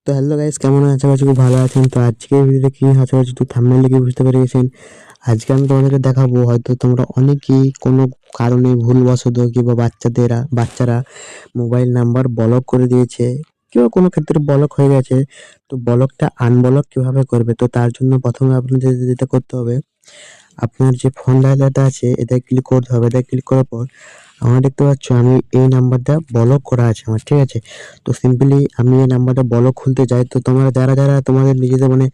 তো hello guys, কেমন আছেন? আশা করছি খুব ভালো আছেন। তো আজকের ভিডিওতে কি আশা করছি একটু থাম্বনেল দেখে বুঝতে পেরে গেছেন। আজকে আমি তোমাদেরকে দেখাবো, হয়তো তোমরা অনেকেই কোনো কারণে ভুলবশত কিংবা বাচ্চারা মোবাইল নাম্বার ব্লক করে দিয়েছে, কিংবা কোনো ক্ষেত্রে ব্লক হয়ে গেছে। তো ব্লকটা আনব্লক কিভাবে করবে? তো তার জন্য প্রথমে আপনাদের যেটা করতে হবে, আপনার যে ফোন ডায়ালারটা আছে এটায় ক্লিক করতে হবে। এটায় ক্লিক করার পর আমরা দেখতে পাচ্ছ আমি এই নাম্বারটা ব্লক করা আছে আমার, ঠিক আছে? তো সিম্পলি আমি এই নাম্বারটা ব্লক খুলতে যাই। তো তোমরা যারা তোমাদের নিজেদের মানে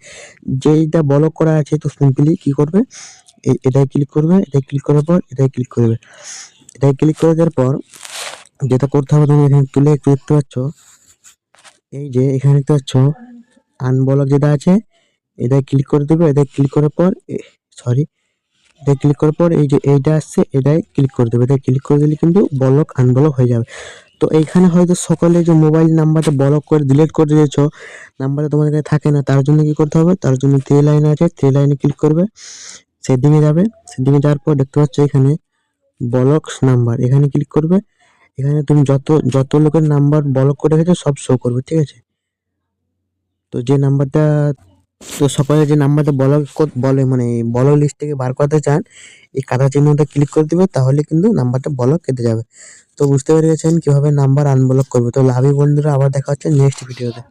যেইটা ব্লক করা আছে, তো সিম্পলি কি করবে, এটাই ক্লিক করবে। এটাই ক্লিক করার পর এটাই ক্লিক করবে। এটাই ক্লিক করে দেওয়ার পর যেটা করতে হবে, তুমি এখানে তুলে একটু দেখতে পাচ্ছ, এই যে এখানে দেখতে পাচ্ছ আনব্লক যেটা আছে, এটাই ক্লিক করে দেবে। এটাই ক্লিক করার পর সরি এটা ক্লিক করার পর এই যে এইটা আসছে, এটাই ক্লিক করে দেবে। এটা ক্লিক করে দিলে কিন্তু ব্লক আনব্লক হয়ে যাবে। তো এইখানে হয়তো সকলে যে মোবাইল নাম্বারটা ব্লক করে ডিলিট করে দিয়েছো, নাম্বারটা তোমাদের কাছে থাকে না, তার জন্য কি করতে হবে, তার জন্য থ্রি লাইন আছে, থ্রি লাইনে ক্লিক করবে, সেটিংয়ে যাবে। সেটিংয়ে যাওয়ার পর দেখতে পাচ্ছ এখানে ব্লক নাম্বার, এখানে ক্লিক করবে। এখানে তুমি যত যত লোকের নাম্বার ব্লক করে রেখেছো সব শো করবে, ঠিক আছে? তো যে নাম্বারটা, তো সকালে যে নাম্বারটা বলে মানে ব্লক লিস্ট থেকে বার করতে চান, এই কাটা চিহ্নটা ক্লিক করে দিবে, তাহলে কিন্তু নাম্বারটা ব্লক কেটে যাবে। তো বুঝতে পেরে গেছেন কিভাবে নাম্বার আনব্লক করবে। তো লাভি বন্ধুরা, আবার দেখা হচ্ছে নেক্সট ভিডিওতে।